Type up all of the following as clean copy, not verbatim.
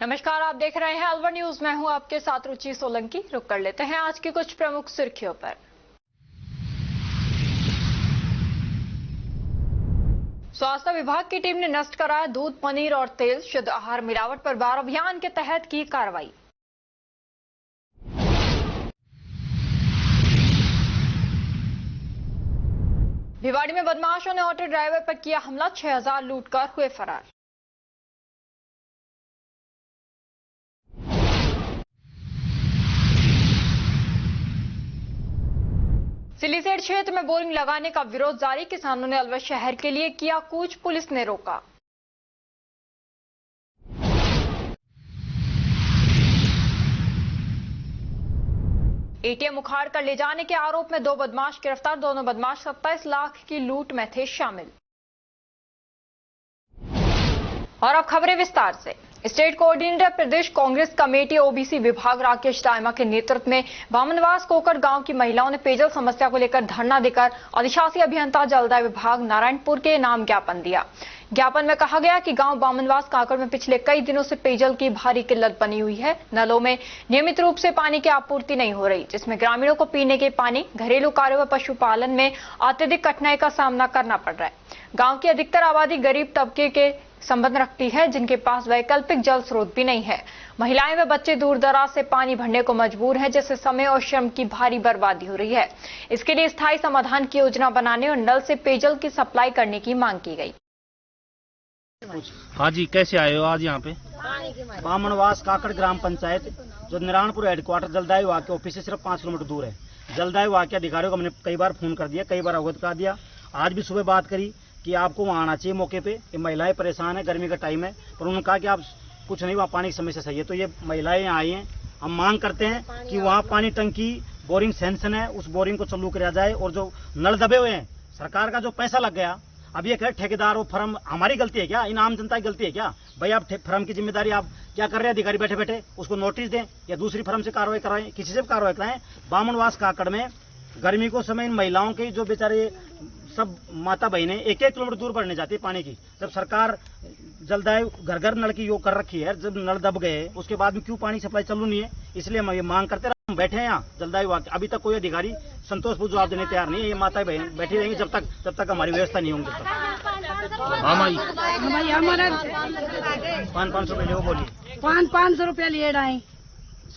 नमस्कार, आप देख रहे हैं अलवर न्यूज। मैं हूं आपके साथ रुचि सोलंकी। रुक कर लेते हैं आज की कुछ प्रमुख सुर्खियों पर। स्वास्थ्य विभाग की टीम ने नष्ट कराया दूध, पनीर और तेल। शुद्ध आहार मिलावट पर बार अभियान के तहत की कार्रवाई। भिवाड़ी में बदमाशों ने ऑटो ड्राइवर पर किया हमला, 6000 लूटकर हुए फरार। सिलीसेड क्षेत्र में बोरिंग लगाने का विरोध जारी। किसानों ने अलवर शहर के लिए किया कूच, पुलिस ने रोका। एटीएम उखाड़ कर ले जाने के आरोप में 2 बदमाश गिरफ्तार। दोनों बदमाश 27 लाख की लूट में थे शामिल। और अब खबरें विस्तार से। स्टेट कोऑर्डिनेटर प्रदेश कांग्रेस कमेटी ओबीसी विभाग राकेश दाइमा के नेतृत्व में बामनवास कोकर गांव की महिलाओं ने पेयजल समस्या को लेकर धरना देकर अधिशासी अभियंता जलदाय विभाग नारायणपुर के नाम ज्ञापन दिया। ज्ञापन में कहा गया कि गांव बामनवास काकड़ में पिछले कई दिनों से पेयजल की भारी किल्लत बनी हुई है। नलों में नियमित रूप से पानी की आपूर्ति नहीं हो रही, जिसमें ग्रामीणों को पीने के पानी, घरेलू कार्यों व पशुपालन में अत्यधिक कठिनाई का सामना करना पड़ रहा है। गांव की अधिकतर आबादी गरीब तबके के संबंध रखती है, जिनके पास वैकल्पिक जल स्रोत भी नहीं है। महिलाएं व बच्चे दूर दराज से पानी भरने को मजबूर हैं, जिससे समय और श्रम की भारी बर्बादी हो रही है। इसके लिए स्थायी समाधान की योजना बनाने और नल से पेयजल की सप्लाई करने की मांग की गई। हाँ जी, कैसे आए हो आज यहाँ पे? बामनवास काकड़ ग्राम पंचायत जो नारायणपुर हेडक्वार्टर जलदाय विभाग के ऑफिस से सिर्फ 5 किलोमीटर दूर है। जलदाय विभाग के अधिकारियों को हमने कई बार फोन कर दिया, कई बार अवगत करा दिया। आज भी सुबह बात करी कि आपको वहाँ आना चाहिए मौके पे। ये महिलाएं परेशान है, गर्मी का टाइम है, पर उन्होंने कहा कि आप कुछ नहीं, वहाँ पानी की समस्या सही है। तो ये महिलाएं यहाँ आई हैं। हम मांग करते हैं कि वहाँ पानी टंकी बोरिंग सैंक्शन है, उस बोरिंग को चालू कराया जाए। और जो नल दबे हुए हैं, सरकार का जो पैसा लग गया, अब ये कहे ठेकेदार और फर्म हमारी गलती है क्या? इन आम जनता की गलती है क्या? भाई आप फर्म की जिम्मेदारी आप क्या कर रहे हैं? अधिकारी बैठे बैठे उसको नोटिस दें या दूसरी फर्म से कार्रवाई कराएं, किसी से भी कार्रवाई कराएं। बामनवास काकड़ में गर्मी को समय इन महिलाओं के जो बेचारे सब माता बहनें 1-1 किलोमीटर दूर बढ़ने जाती है पानी की। जब सरकार जलदाय घर घर नल की योग कर रखी है, जब नल दब गए उसके बाद में क्यों पानी सप्लाई चालू नहीं है? इसलिए हम ये मांग करते हैं। हम बैठे हैं यहाँ जलदाय विभाग, अभी तक कोई अधिकारी संतोषपूर्ण जवाब देने तैयार नहीं है। ये माता बहन बैठी रहेंगी जब तक हमारी व्यवस्था नहीं होगी। हाँ भाई, हमारा 500 रुपये बोलिए। 500 रुपया लिए आए।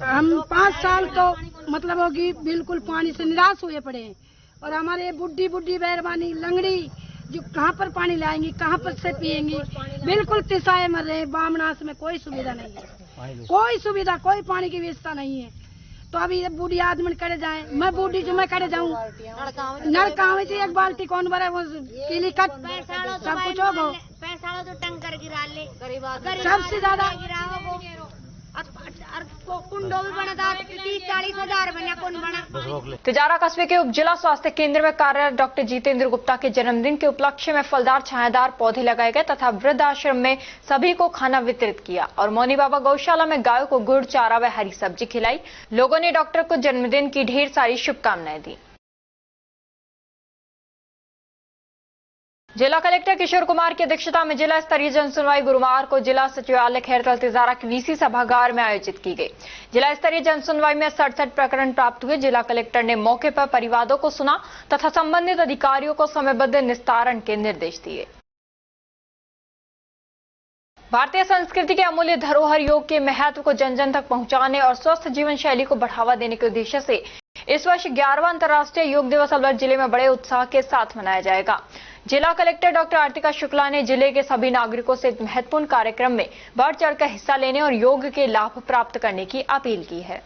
हम 5 साल तो मतलब होगी बिल्कुल पानी से निराश हुए पड़े हैं। और हमारे बुढ़ी मेहरबानी लंगड़ी जो कहाँ पर पानी लाएंगी, कहाँ पर से पिएंगी, बिल्कुल तिसाए मर रहे हैं। बामनास में कोई सुविधा नहीं है, कोई सुविधा, कोई पानी की व्यवस्था नहीं है। तो अभी ये बूढ़ी आदमी करे जाए, मैं बूढ़ी जो मैं करे जाऊँ, नलका में थी 1 बाल्टी कौन भरे, वो पीली कट सब कुछ हो पैसा तो टंकर गिरा ले, सबसे ज्यादा कुंडोल बना था 30-40 हजार बना, कौन बना। तिजारा कस्बे के उप जिला स्वास्थ्य केंद्र में कार्यरत डॉक्टर जितेंद्र गुप्ता के जन्मदिन के उपलक्ष्य में फलदार छायादार पौधे लगाए गए तथा वृद्ध आश्रम में सभी को खाना वितरित किया और मौनी बाबा गौशाला में गायों को गुड़, चारा व हरी सब्जी खिलाई। लोगों ने डॉक्टर को जन्मदिन की ढेर सारी शुभकामनाएं दी। जिला कलेक्टर किशोर कुमार की अध्यक्षता में जिला स्तरीय जनसुनवाई गुरुवार को जिला सचिवालय खैरतल तिजारा के वीसी सभागार में आयोजित की गई। जिला स्तरीय जनसुनवाई में 67 प्रकरण प्राप्त हुए। जिला कलेक्टर ने मौके पर परिवादों को सुना तथा संबंधित अधिकारियों को समयबद्ध निस्तारण के निर्देश दिए। भारतीय संस्कृति के अमूल्य धरोहर योग के महत्व को जन जन तक पहुंचाने और स्वस्थ जीवन शैली को बढ़ावा देने के उद्देश्य से इस वर्ष 11वां अंतर्राष्ट्रीय योग दिवस अलवर जिले में बड़े उत्साह के साथ मनाया जाएगा। जिला कलेक्टर डॉक्टर आरतिका शुक्ला ने जिले के सभी नागरिकों से महत्वपूर्ण कार्यक्रम में बढ़ चढ़कर हिस्सा लेने और योग के लाभ प्राप्त करने की अपील की है।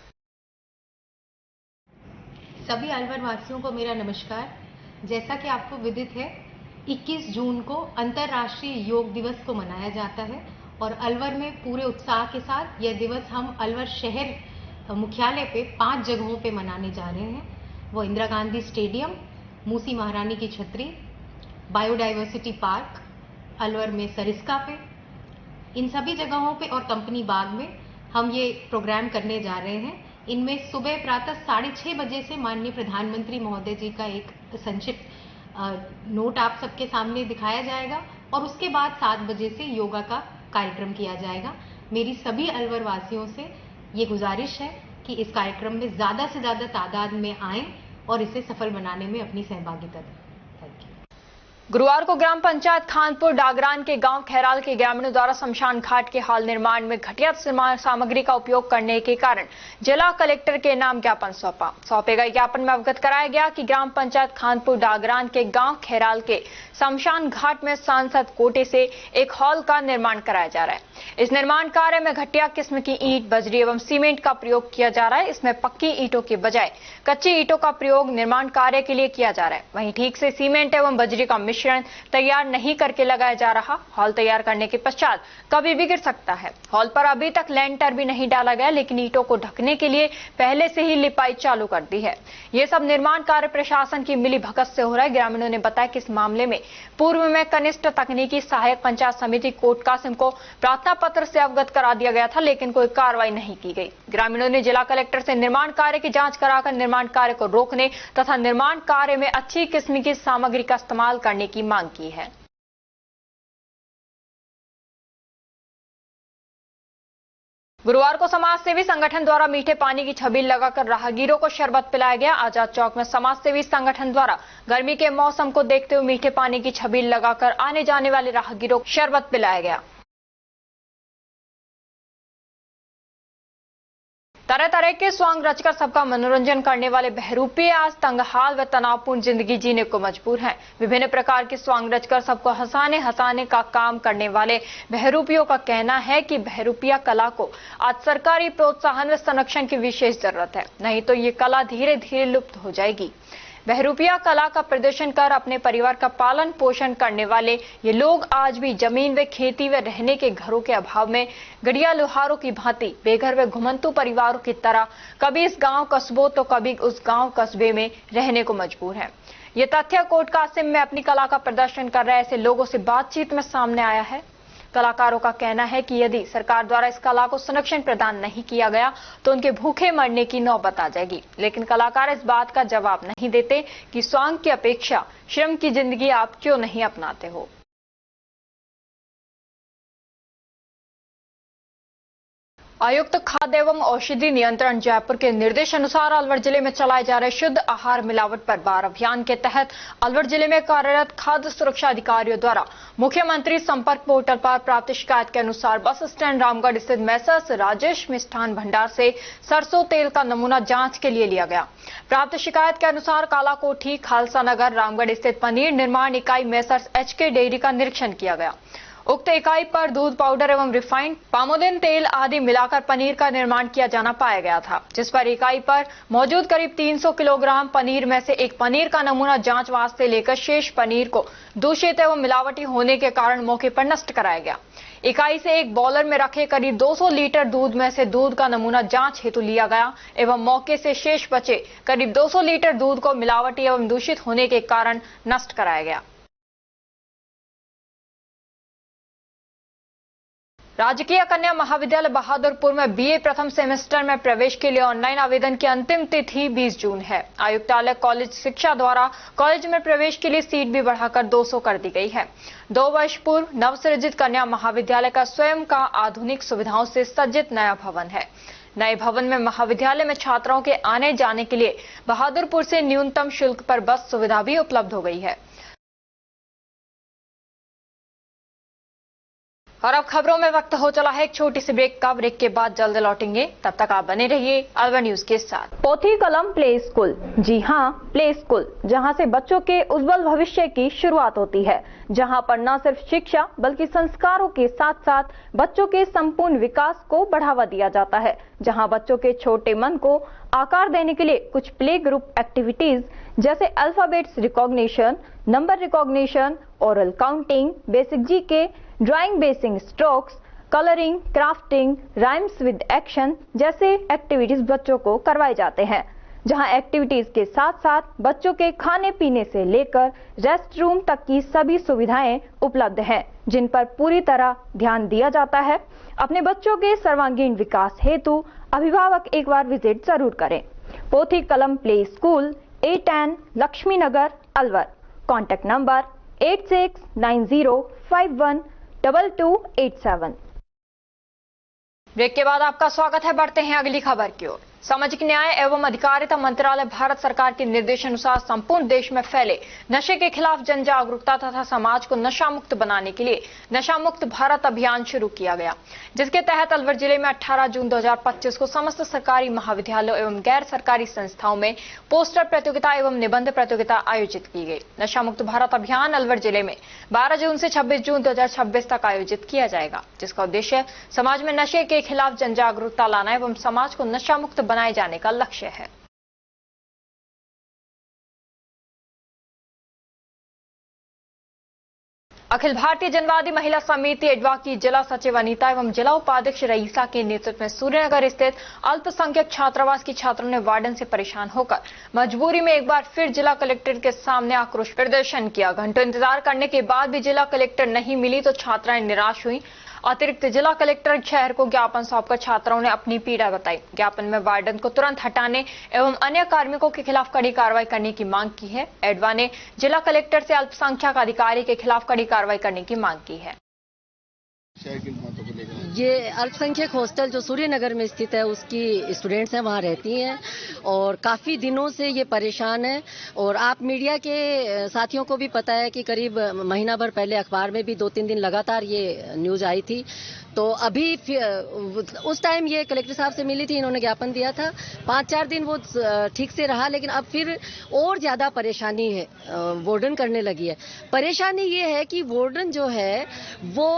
सभी अलवर वासियों को मेरा नमस्कार। जैसा कि आपको विदित है, 21 जून को अंतर्राष्ट्रीय योग दिवस को मनाया जाता है और अलवर में पूरे उत्साह के साथ यह दिवस हम अलवर शहर मुख्यालय पे 5 जगहों पे मनाने जा रहे हैं। वो इंदिरा गांधी स्टेडियम, मूसी महारानी की छतरी, बायोडाइवर्सिटी पार्क, अलवर में सरिस्का पे, इन सभी जगहों पे और कंपनी बाग में हम ये प्रोग्राम करने जा रहे हैं। इनमें सुबह प्रातः 6:30 बजे से माननीय प्रधानमंत्री महोदय जी का एक संक्षिप्त नोट आप सबके सामने दिखाया जाएगा और उसके बाद 7 बजे से योगा का कार्यक्रम किया जाएगा। मेरी सभी अलवर वासियों से ये गुजारिश है कि इस कार्यक्रम में ज़्यादा से ज़्यादा तादाद में आएं और इसे सफल बनाने में अपनी सहभागिता दें। Thank you. गुरुवार को ग्राम पंचायत खानपुर डागरान के गांव खैराल के ग्रामीणों द्वारा शमशान घाट के हाल निर्माण में घटिया सामग्री का उपयोग करने के कारण जिला कलेक्टर के नाम ज्ञापन सौंपे गए। ज्ञापन में अवगत कराया गया कि ग्राम पंचायत खानपुर डागरान के गांव खैराल के शमशान घाट में सांसद कोटे से एक हॉल का निर्माण कराया जा रहा है। इस निर्माण कार्य में घटिया किस्म की ईंट, बजरी एवं सीमेंट का प्रयोग किया जा रहा है। इसमें पक्की ईंटों के बजाय कच्ची ईंटों का प्रयोग निर्माण कार्य के लिए किया जा रहा है। वहीं ठीक से सीमेंट एवं बजरी का मिश्रण तैयार नहीं करके लगाया जा रहा। हॉल तैयार करने के पश्चात कभी भी गिर सकता है। हॉल पर अभी तक लेंटर भी नहीं डाला गया, लेकिन ईंटों को ढकने के लिए पहले से ही लिपाई चालू कर दी है। ये सब निर्माण कार्य प्रशासन की मिलीभगत से हो रहा है। ग्रामीणों ने बताया कि इस मामले में पूर्व में कनिष्ठ तकनीकी सहायक पंचायत समिति कोट कासिम को प्रार्थना पत्र से अवगत करा दिया गया था, लेकिन कोई कार्रवाई नहीं की गई। ग्रामीणों ने जिला कलेक्टर से निर्माण कार्य की जांच कराकर निर्माण कार्य को रोकने तथा निर्माण कार्य में अच्छी किस्म की सामग्री का इस्तेमाल करने की मांग की है। गुरुवार को समाज सेवी संगठन द्वारा मीठे पानी की छबील लगाकर राहगीरों को शरबत पिलाया गया। आजाद चौक में समाज सेवी संगठन द्वारा गर्मी के मौसम को देखते हुए मीठे पानी की छबील लगाकर आने जाने वाले राहगीरों को शरबत पिलाया गया। तरह तरह के सॉन्ग रचकर सबका मनोरंजन करने वाले बहरूपी आज तंगहाल व तनावपूर्ण जिंदगी जीने को मजबूर हैं। विभिन्न प्रकार के सॉन्ग रचकर सबको हंसाने का काम करने वाले बहरूपियों का कहना है कि बहरूपिया कला को आज सरकारी प्रोत्साहन व संरक्षण की विशेष जरूरत है, नहीं तो ये कला धीरे धीरे लुप्त हो जाएगी। बहरूपिया कला का प्रदर्शन कर अपने परिवार का पालन पोषण करने वाले ये लोग आज भी जमीन व खेती व रहने के घरों के अभाव में गड़िया लोहारों की भांति बेघर व घुमंतु परिवारों की तरह कभी इस गांव कस्बों तो कभी उस गांव कस्बे में रहने को मजबूर है। ये तथ्य कोट कासिम में अपनी कला का प्रदर्शन कर रहे ऐसे लोगों से बातचीत में सामने आया है। कलाकारों का कहना है कि यदि सरकार द्वारा इस कला को संरक्षण प्रदान नहीं किया गया तो उनके भूखे मरने की नौबत आ जाएगी, लेकिन कलाकार इस बात का जवाब नहीं देते कि सॉन्ग की अपेक्षा श्रम की जिंदगी आप क्यों नहीं अपनाते हो। आयुक्त खाद्य एवं औषधि नियंत्रण जयपुर के निर्देश अनुसार अलवर जिले में चलाए जा रहे शुद्ध आहार मिलावट पर बार अभियान के तहत अलवर जिले में कार्यरत खाद्य सुरक्षा अधिकारियों द्वारा मुख्यमंत्री संपर्क पोर्टल पर प्राप्त शिकायत के अनुसार बस स्टैंड रामगढ़ स्थित मैसर्स राजेश मिष्ठान भंडार से सरसों तेल का नमूना जांच के लिए लिया गया। प्राप्त शिकायत के अनुसार कालाकोठी, खालसा नगर, रामगढ़ स्थित पनीर निर्माण इकाई मैसर्स HK डेयरी का निरीक्षण किया गया। उक्त इकाई पर दूध पाउडर एवं रिफाइंड पामोदिन तेल आदि मिलाकर पनीर का निर्माण किया जाना पाया गया था, जिस पर इकाई पर मौजूद करीब 300 किलोग्राम पनीर में से एक पनीर का नमूना जांच वास्ते लेकर शेष पनीर को दूषित एवं मिलावटी होने के कारण मौके पर नष्ट कराया गया। इकाई से एक बॉयलर में रखे करीब 200 लीटर दूध में से दूध का नमूना जांच हेतु लिया गया एवं मौके से शेष बचे करीब 200 लीटर दूध को मिलावटी एवं दूषित होने के कारण नष्ट कराया गया। राजकीय कन्या महाविद्यालय बहादुरपुर में BA प्रथम सेमेस्टर में प्रवेश के लिए ऑनलाइन आवेदन की अंतिम तिथि 20 जून है। आयुक्तालय कॉलेज शिक्षा द्वारा कॉलेज में प्रवेश के लिए सीट भी बढ़ाकर 200 कर दी गई है। 2 वर्ष पूर्व नवसृजित कन्या महाविद्यालय का स्वयं का आधुनिक सुविधाओं से सज्जित नया भवन है। नए भवन में महाविद्यालय में छात्राओं के आने जाने के लिए बहादुरपुर से न्यूनतम शुल्क पर बस सुविधा भी उपलब्ध हो गई है। और अब खबरों में वक्त हो चला है एक छोटी सी ब्रेक का। ब्रेक के बाद जल्द लौटेंगे, तब तक आप बने रहिए अलवर न्यूज के साथ। पोथी कलम प्ले स्कूल, जी हां, प्ले स्कूल, जहां से बच्चों के उज्जवल भविष्य की शुरुआत होती है, जहां पर न सिर्फ शिक्षा बल्कि संस्कारों के साथ साथ बच्चों के संपूर्ण विकास को बढ़ावा दिया जाता है, जहां बच्चों के छोटे मन को आकार देने के लिए कुछ प्ले ग्रुप एक्टिविटीज जैसे alphabets recognition, number recognition, oral counting, basic GK, drawing basic strokes, colouring, crafting, rhymes with action जैसे एक्टिविटीज बच्चों को करवाए जाते हैं, जहां एक्टिविटीज के साथ साथ बच्चों के खाने पीने से लेकर रेस्ट रूम तक की सभी सुविधाएं उपलब्ध हैं, जिन पर पूरी तरह ध्यान दिया जाता है। अपने बच्चों के सर्वांगीण विकास हेतु अभिभावक एक बार विजिट जरूर करें। Pothi Kalam play school, A10 Laxmi Nagar, Alwar. Contact number 8690512287। Break के बाद आपका स्वागत है। बढ़ते हैं अगली खबर की ओर। सामाजिक न्याय एवं अधिकारिता मंत्रालय भारत सरकार के निर्देशानुसार संपूर्ण देश में फैले नशे के खिलाफ जन जागरूकता तथा समाज को नशा मुक्त बनाने के लिए नशा मुक्त भारत अभियान शुरू किया गया, जिसके तहत अलवर जिले में 18 जून 2025 को समस्त सरकारी महाविद्यालयों एवं गैर सरकारी संस्थाओं में पोस्टर प्रतियोगिता एवं निबंध प्रतियोगिता आयोजित की गई। नशा मुक्त भारत अभियान अलवर जिले में 12 जून से 26 जून 2026 तक आयोजित किया जाएगा, जिसका उद्देश्य समाज में नशे के खिलाफ जन जागरूकता लाना एवं समाज को नशा मुक्त बनाए जाने का लक्ष्य है। अखिल भारतीय जनवादी महिला समिति एडवा की जिला सचिव अनीता एवं जिला उपाध्यक्ष रईसा के नेतृत्व में सूर्यनगर स्थित अल्पसंख्यक छात्रावास की छात्रों ने वार्डन से परेशान होकर मजबूरी में एक बार फिर जिला कलेक्टर के सामने आक्रोश प्रदर्शन किया। घंटों इंतजार करने के बाद भी जिला कलेक्टर नहीं मिली तो छात्राएं निराश हुई। अतिरिक्त जिला कलेक्टर शहर को ज्ञापन सौंपकर छात्राओं ने अपनी पीड़ा बताई। ज्ञापन में वार्डन को तुरंत हटाने एवं अन्य कार्मिकों के खिलाफ कड़ी कार्रवाई करने की मांग की है। एडवा ने जिला कलेक्टर से अल्पसंख्यक अधिकारी के खिलाफ कड़ी कार्रवाई करने की मांग की है। ये अल्पसंख्यक हॉस्टल जो सूर्यनगर में स्थित है उसकी स्टूडेंट्स हैं, वहाँ रहती हैं और काफ़ी दिनों से ये परेशान है। और आप मीडिया के साथियों को भी पता है कि करीब महीना भर पहले अखबार में भी 2-3 दिन लगातार ये न्यूज़ आई थी। तो अभी उस टाइम ये कलेक्टर साहब से मिली थी, इन्होंने ज्ञापन दिया था। 5-4 दिन वो ठीक से रहा, लेकिन अब फिर और ज़्यादा परेशानी है, वार्डन करने लगी है। परेशानी ये है कि वार्डन जो है वो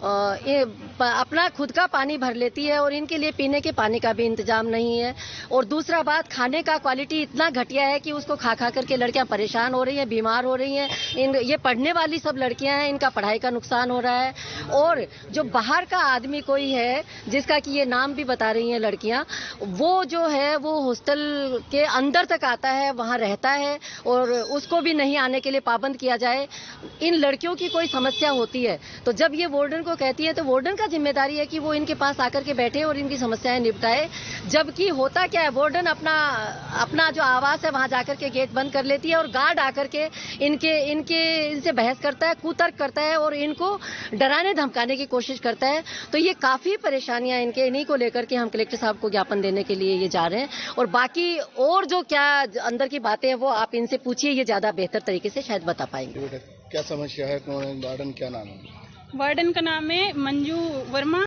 ये अपना खुद का पानी भर लेती है और इनके लिए पीने के पानी का भी इंतजाम नहीं है। और दूसरा बात, खाने का क्वालिटी इतना घटिया है कि उसको खा खा करके लड़कियां परेशान हो रही हैं, बीमार हो रही हैं। ये पढ़ने वाली सब लड़कियां हैं, इनका पढ़ाई का नुकसान हो रहा है। और जो बाहर का आदमी कोई है जिसका कि ये नाम भी बता रही हैं लड़कियां, वो जो है वो हॉस्टल के अंदर तक आता है, वहाँ रहता है और उसको भी नहीं आने के लिए पाबंद किया जाए। इन लड़कियों की कोई समस्या होती है तो जब ये वार्डन कहती है तो वार्डन का जिम्मेदारी है कि वो इनके पास आकर के बैठे और इनकी समस्याएं निपटाए। जबकि होता क्या है, वार्डन अपना जो आवास है वहां जाकर के गेट बंद कर लेती है और गार्ड आकर के इनसे बहस करता है, कुतर्क करता है और इनको डराने धमकाने की कोशिश करता है। तो ये काफी परेशानियां इन्हीं को लेकर के हम कलेक्टर साहब को ज्ञापन देने के लिए ये जा रहे हैं। और बाकी और जो क्या अंदर की बातें हैं वो आप इनसे पूछिए, ये ज्यादा बेहतर तरीके से शायद बता पाएंगे। क्या समस्या है, कौन है वार्डन, क्या नाम है? वार्डन का नाम है मंजू वर्मा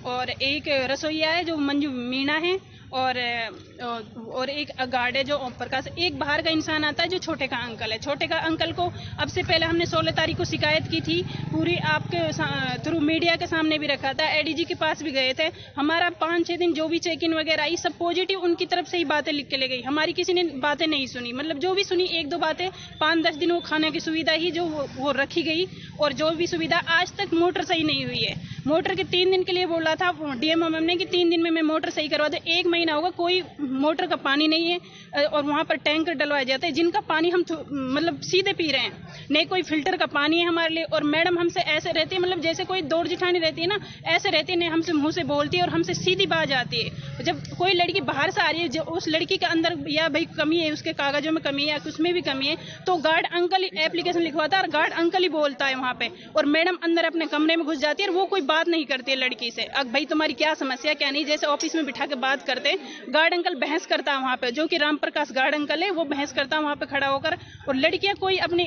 और एक रसोईया है जो मंजू मीणा है और एक गार्ड है जो ओम प्रकाश। एक बाहर का इंसान आता है जो छोटे का अंकल है। छोटे का अंकल को अब से पहले हमने 16 तारीख को शिकायत की थी, पूरी आपके थ्रू मीडिया के सामने भी रखा था, एडीजी के पास भी गए थे। हमारा 5-6 दिन जो भी चेक इन वगैरह आई सब पॉजिटिव उनकी तरफ से ही बातें लिख के ले गई। हमारी किसी ने बातें नहीं सुनी, मतलब जो भी सुनी 1-2 बातें। 5-10 दिन वो खाने की सुविधा ही जो वो रखी गई और जो भी सुविधा आज तक मोटर सही नहीं हुई है। मोटर के 3 दिन के लिए बोला था डीएमओ मैम ने कि 3 दिन में मैं मोटर सही करवा दूं। 1 महीना होगा कोई मोटर का पानी नहीं है और वहाँ पर टैंकर डलवाए जाते हैं जिनका पानी हम मतलब सीधे पी रहे हैं, नहीं कोई फिल्टर का पानी है हमारे लिए। और मैडम हमसे ऐसे रहती है, मतलब जैसे कोई दौड़ जिठानी रहती है ना, ऐसे रहती है, हमसे मुंह से बोलती है और हमसे सीधी बात आती है। जब कोई लड़की बाहर से आ रही है, जो उस लड़की के अंदर या भाई कमी है, उसके कागजों में कमी है या उसमें भी कमी है, तो गार्ड अंकल एप्लीकेशन लिखवाता है और गार्ड अंकल ही बोलता है वहाँ पे। और मैडम अंदर अपने कमरे में घुस जाती है और वो कोई बात नहीं करती है लड़की से, अब भाई तुम्हारी क्या समस्या क्या नहीं, जैसे ऑफिस में बिठा के बात करते हैं। गार्ड अंकल बहस करता है वहाँ पे, जो कि राम प्रकाश गार्ड अंकल है, वो बहस करता है वहाँ पे खड़ा होकर। और लड़कियां कोई अपनी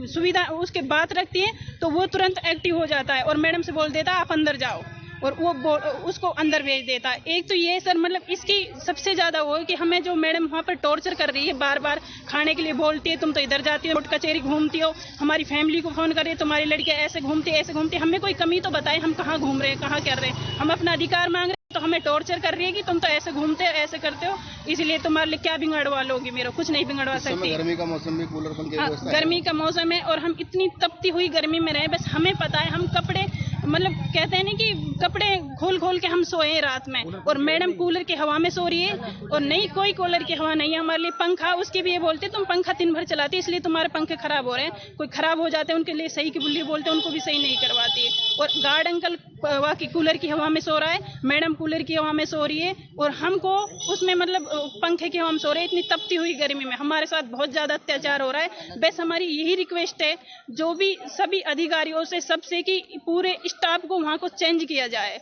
सुविधा उसके बात रखती है तो वो तुरंत एक्टिव हो जाता है और मैडम से बोल देता है आप अंदर जाओ और वो उसको अंदर भेज देता है। एक तो ये सर, मतलब इसकी सबसे ज्यादा वो है कि हमें जो मैडम वहाँ पर टॉर्चर कर रही है, बार बार खाने के लिए बोलती है, तुम तो इधर जाती हो, कोर्ट कचहरी घूमती हो, हमारी फैमिली को फोन कर रही है, तुम्हारी लड़कियां ऐसे घूमती। हमें कोई कमी तो बताए, हम कहाँ घूम रहे हैं, कहाँ कर रहे हैं, हम अपना अधिकार मांग रहे हैं, तो हमें टॉर्चर कर रही है कि तुम तो ऐसे घूमते हो, ऐसे करते हो, इसलिए तुम्हारे लिए क्या बिगड़वा लोगी, मेरा कुछ नहीं बिगड़वा सकती। गर्मी का मौसम में कूलर पंखे की व्यवस्था है। गर्मी का मौसम है और हम इतनी तपती हुई गर्मी में रहे, बस हमें पता है। हम कपड़े मतलब कहते हैं ना कि कपड़े खोल के हम सोए रात में और मैडम कूलर की हवा में सो रही है और नहीं कोई कूलर की हवा नहीं है हमारे लिए। पंखा उसके भी ये बोलते तुम पंखा दिन भर चलाती इसलिए तुम्हारे पंखे खराब हो रहे हैं, कोई खराब हो जाते हैं उनके लिए सही की बुल्ली बोलते हैं, उनको भी सही नहीं करवाती है। और गार्ड अंकल वहाँ की कूलर की हवा में सो रहा है, मैडम कूलर की हवा में सो रही है और हमको उसमें मतलब पंखे की हवा में सो रहे हैं। इतनी तपती हुई गर्मी में हमारे साथ बहुत ज्यादा अत्याचार हो रहा है। बस हमारी यही रिक्वेस्ट है जो भी सभी अधिकारियों से सबसे कि पूरे स्टाफ को वहाँ को चेंज किया जाए।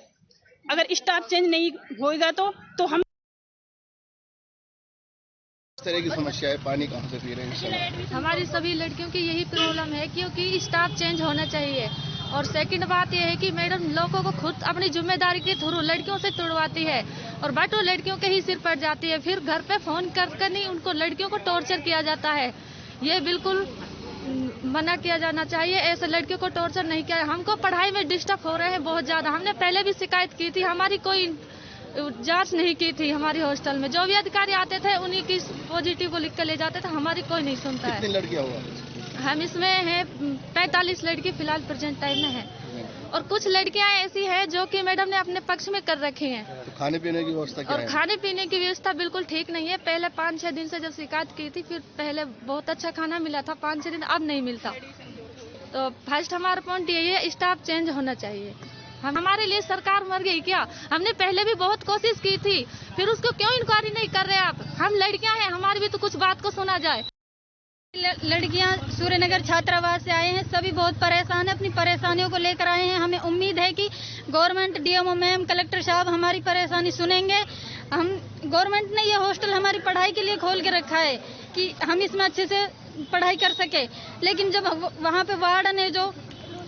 अगर स्टाफ चेंज नहीं होगा तो हम इस तरह की समस्या है, पानी कहाँ से पी रहे हैं? हमारी सभी लड़कियों की यही प्रॉब्लम है क्योंकि स्टाफ चेंज होना चाहिए। और सेकंड बात यह है कि मैडम लोगों को खुद अपनी जिम्मेदारी के थ्रू लड़कियों से तुड़वाती है और बाटो लड़कियों के ही सिर पड़ जाती है। फिर घर पे फोन कर नहीं उनको लड़कियों को टॉर्चर किया जाता है। ये बिल्कुल मना किया जाना चाहिए, ऐसे लड़कियों को टॉर्चर नहीं किया। हमको पढ़ाई में डिस्टर्ब हो रहे हैं बहुत ज्यादा। हमने पहले भी शिकायत की थी, हमारी कोई जांच नहीं की थी। हमारी हॉस्टल में जो भी अधिकारी आते थे उन्हीं की पॉजिटिव को लिख कर ले जाते थे, हमारी कोई नहीं सुनता है। कितनी लड़कियां हुआ? हम इसमें हैं 45 लड़की फिलहाल प्रेजेंट टाइम में है और कुछ लड़कियां ऐसी हैं जो कि मैडम ने अपने पक्ष में कर रखी हैं। तो खाने पीने की व्यवस्था क्या और है? खाने पीने की व्यवस्था बिल्कुल ठीक नहीं है। पहले 5-6 दिन से जब शिकायत की थी, फिर पहले बहुत अच्छा खाना मिला था, 5-6 दिन अब नहीं मिलता। तो फर्स्ट हमारा पॉइंट यही है, स्टाफ चेंज होना चाहिए। हमारे लिए सरकार मर गई क्या? हमने पहले भी बहुत कोशिश की थी, फिर उसको क्यों इंक्वायरी नहीं कर रहे आप? हम लड़कियां हैं, हमारी भी तो कुछ बात को सुना जाए। लड़कियां सूर्यनगर छात्रावास से आए हैं, सभी बहुत परेशान हैं, अपनी परेशानियों को लेकर आए हैं। हमें उम्मीद है कि गवर्नमेंट, डीएमओ मैम, कलेक्टर साहब हमारी परेशानी सुनेंगे। गवर्नमेंट ने ये हॉस्टल हमारी पढ़ाई के लिए खोल के रखा है कि हम इसमें अच्छे से पढ़ाई कर सके, लेकिन जब वहाँ पे वार्डन है, जो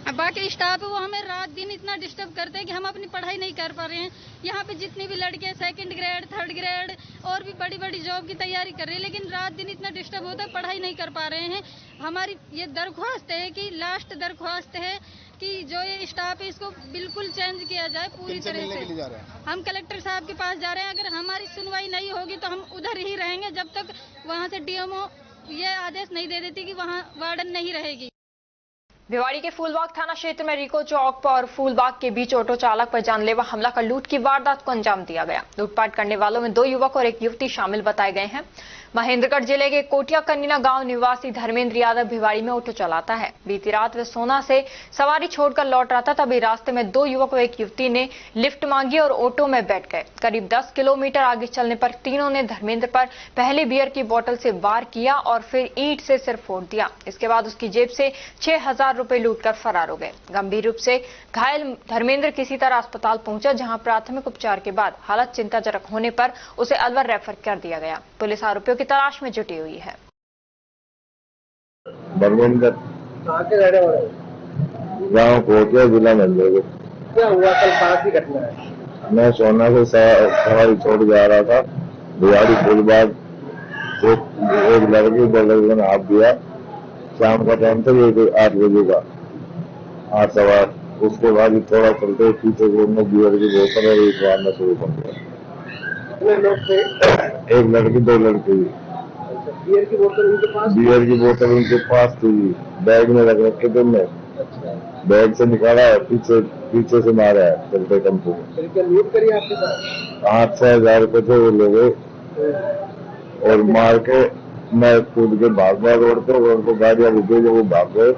बाकी स्टाफ है, वो हमें रात दिन इतना डिस्टर्ब करते हैं कि हम अपनी पढ़ाई नहीं कर पा रहे हैं। यहाँ पे जितनी भी लड़के 2nd ग्रेड, 3rd ग्रेड और भी बड़ी बड़ी जॉब की तैयारी कर रहे हैं, लेकिन रात दिन इतना डिस्टर्ब होता है, पढ़ाई नहीं कर पा रहे हैं। हमारी ये दरख्वास्त है कि लास्ट दरख्वास्त है कि जो ये स्टाफ है इसको बिल्कुल चेंज किया जाए पूरी तरह से। हम कलेक्टर साहब के पास जा रहे हैं, अगर हमारी सुनवाई नहीं होगी तो हम उधर ही रहेंगे जब तक वहाँ से डीएमओ ये आदेश नहीं दे देती कि वहाँ वार्डन नहीं रहेगी। भिवाड़ी के फूलबाग थाना क्षेत्र में रिको चौक और फूलबाग के बीच ऑटो चालक पर जानलेवा हमला कर लूट की वारदात को अंजाम दिया गया। लूटपाट करने वालों में 2 युवक और 1 युवती शामिल बताए गए हैं। महेंद्रगढ़ जिले के कोटिया कन्नीना गांव निवासी धर्मेंद्र यादव भिवाड़ी में ऑटो चलाता है। बीती रात वे सोना से सवारी छोड़कर लौट रहा था, तभी रास्ते में 2 युवक और 1 युवती ने लिफ्ट मांगी और ऑटो में बैठ गए। करीब 10 किलोमीटर आगे चलने पर तीनों ने धर्मेंद्र पर पहले बियर की बोतल से वार किया और फिर ईंट से सिर फोड़ दिया। इसके बाद उसकी जेब से 6000 रुपए लूटकर फरार हो गए। गंभीर रूप से घायल धर्मेंद्र किसी तरह अस्पताल पहुंचा, जहां प्राथमिक उपचार के बाद हालत चिंताजनक होने पर उसे अलवर रेफर कर दिया गया। पुलिस आरोपियों की तलाश में जुटी हुई है। धर्मेंद्र गाँव कोटिया, जिला नंदेड़। क्या हुआ कल? बात की घटना है। मैं सोना से सवारी छोड़ जा रहा था, भिवाड़ी फूलबाग एक लड़की 2 लड़कियों ने हाथ दिया। शाम का टाइम था, 8 बजे का 8:15। उसके बाद थोड़ा चलते पीछे बियर की बोतल और एक मारना शुरू कर दिया। कितने लोग थे? 1 लड़की 2 लड़की। बियर की बोतल उनके पास थी, बैग में रख रखे थे। मैं बैग से निकाला है, पीछे से मारा है चलते टेम्पो में। क्या लूट करी आपके पास? 5-6 हजार रुपए थे वो लोग, और मार के मैं कूद के भाग गया रोड पे गाड़ियां रुके, जो वो भाग गए।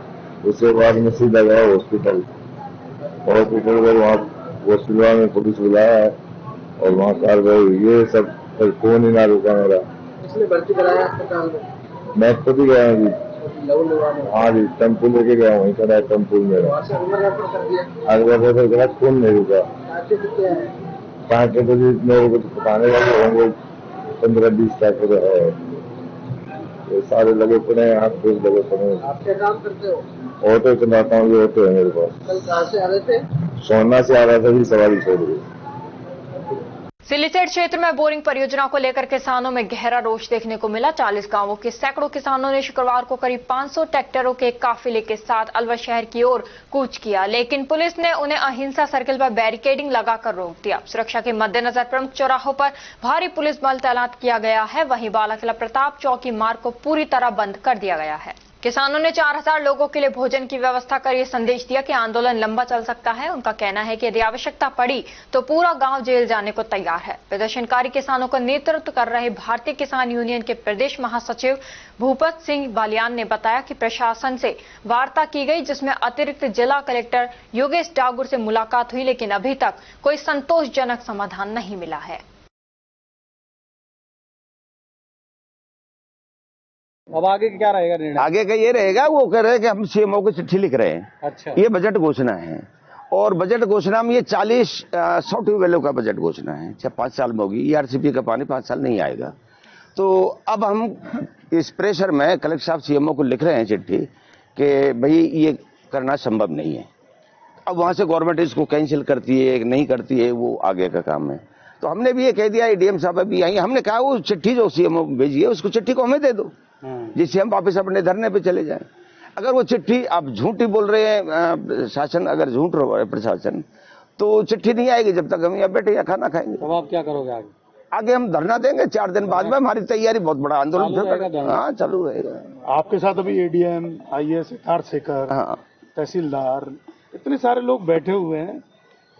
उसके बाद मैं सीधा गया हॉस्पिटल में। वहाँ हॉस्पिटल में पुलिस बुलाया है और वहाँ कार्रवाई हुई। ये सब कौन ही ना रुका मेरा। किसने भर्ती कराया अस्पताल में? मैं खुद ही गया जी। हाँ जी, टेम्पो लेके गया, वहीं खड़ा है टेम्पो में। अगर कौन नहीं रुका। टाँके तो जी मेरे को पकाने वाले होंगे 15-20 टाँके तो है। ये सारे लगे पड़े हैं, हाथ पैर लगे पड़े हैं। आप क्या काम करते हो? ऑटो चलाता हूँ, ये ऑटो है मेरे पास। कल कहाँ से आ रहे थे? सोना से आ रहा था जी, सवारी छोड़ गई। सिलीसेट क्षेत्र में बोरिंग परियोजना को लेकर किसानों में गहरा रोष देखने को मिला। 40 गांवों के सैकड़ों किसानों ने शुक्रवार को करीब 500 ट्रैक्टरों के काफिले के साथ अलवर शहर की ओर कूच किया, लेकिन पुलिस ने उन्हें अहिंसा सर्किल पर बैरिकेडिंग लगाकर रोक दिया। सुरक्षा के मद्देनजर प्रमुख चौराहों पर भारी पुलिस बल तैनात किया गया है। वहीं बालाकिला प्रताप चौकी मार्ग को पूरी तरह बंद कर दिया गया है। किसानों ने 4000 लोगों के लिए भोजन की व्यवस्था कर ये संदेश दिया कि आंदोलन लंबा चल सकता है। उनका कहना है कि यदि आवश्यकता पड़ी तो पूरा गांव जेल जाने को तैयार है। प्रदर्शनकारी किसानों का नेतृत्व कर रहे भारतीय किसान यूनियन के प्रदेश महासचिव भूपत सिंह बालियान ने बताया कि प्रशासन से वार्ता की गई, जिसमें अतिरिक्त जिला कलेक्टर योगेश डागुर से मुलाकात हुई, लेकिन अभी तक कोई संतोषजनक समाधान नहीं मिला है। अब आगे क्या रहेगा निर्णय? आगे का ये रहेगा, वो कह रहे हैं कि हम सीएमओ को चिट्ठी लिख रहे हैं। अच्छा। ये बजट घोषणा है और बजट घोषणा में ये 100 ट्यूबवेलों का बजट घोषणा है। 5 साल में होगी। ERCP का पानी 5 साल नहीं आएगा। तो अब हम इस प्रेशर में कलेक्टर साहब CMO को लिख रहे हैं चिट्ठी कि भाई ये करना संभव नहीं है। अब वहां से गवर्नमेंट इसको कैंसिल करती है नहीं करती है, वो आगे का काम है। तो हमने भी ये कह दिया, ADM साहब अभी आई, हमने कहा वो चिट्ठी जो CMO भेजी है उसको चिट्ठी को हमें दे दो, जिससे हम वापस अपने धरने पे चले जाएं। अगर वो चिट्ठी आप झूठी बोल रहे हैं, शासन अगर झूठ रहा है प्रशासन, तो चिट्ठी नहीं आएगी जब तक हम यहाँ बैठे या खाना खाएंगे। तो आप क्या करोगे आगे? आगे हम धरना देंगे 4 दिन बाद में। हमारी तैयारी बहुत बड़ा आंदोलन हाँ चालू रहेगा। आपके साथ अभी ADM, IAS, सिद्धार्थ, तहसीलदार, इतने सारे लोग बैठे हुए हैं,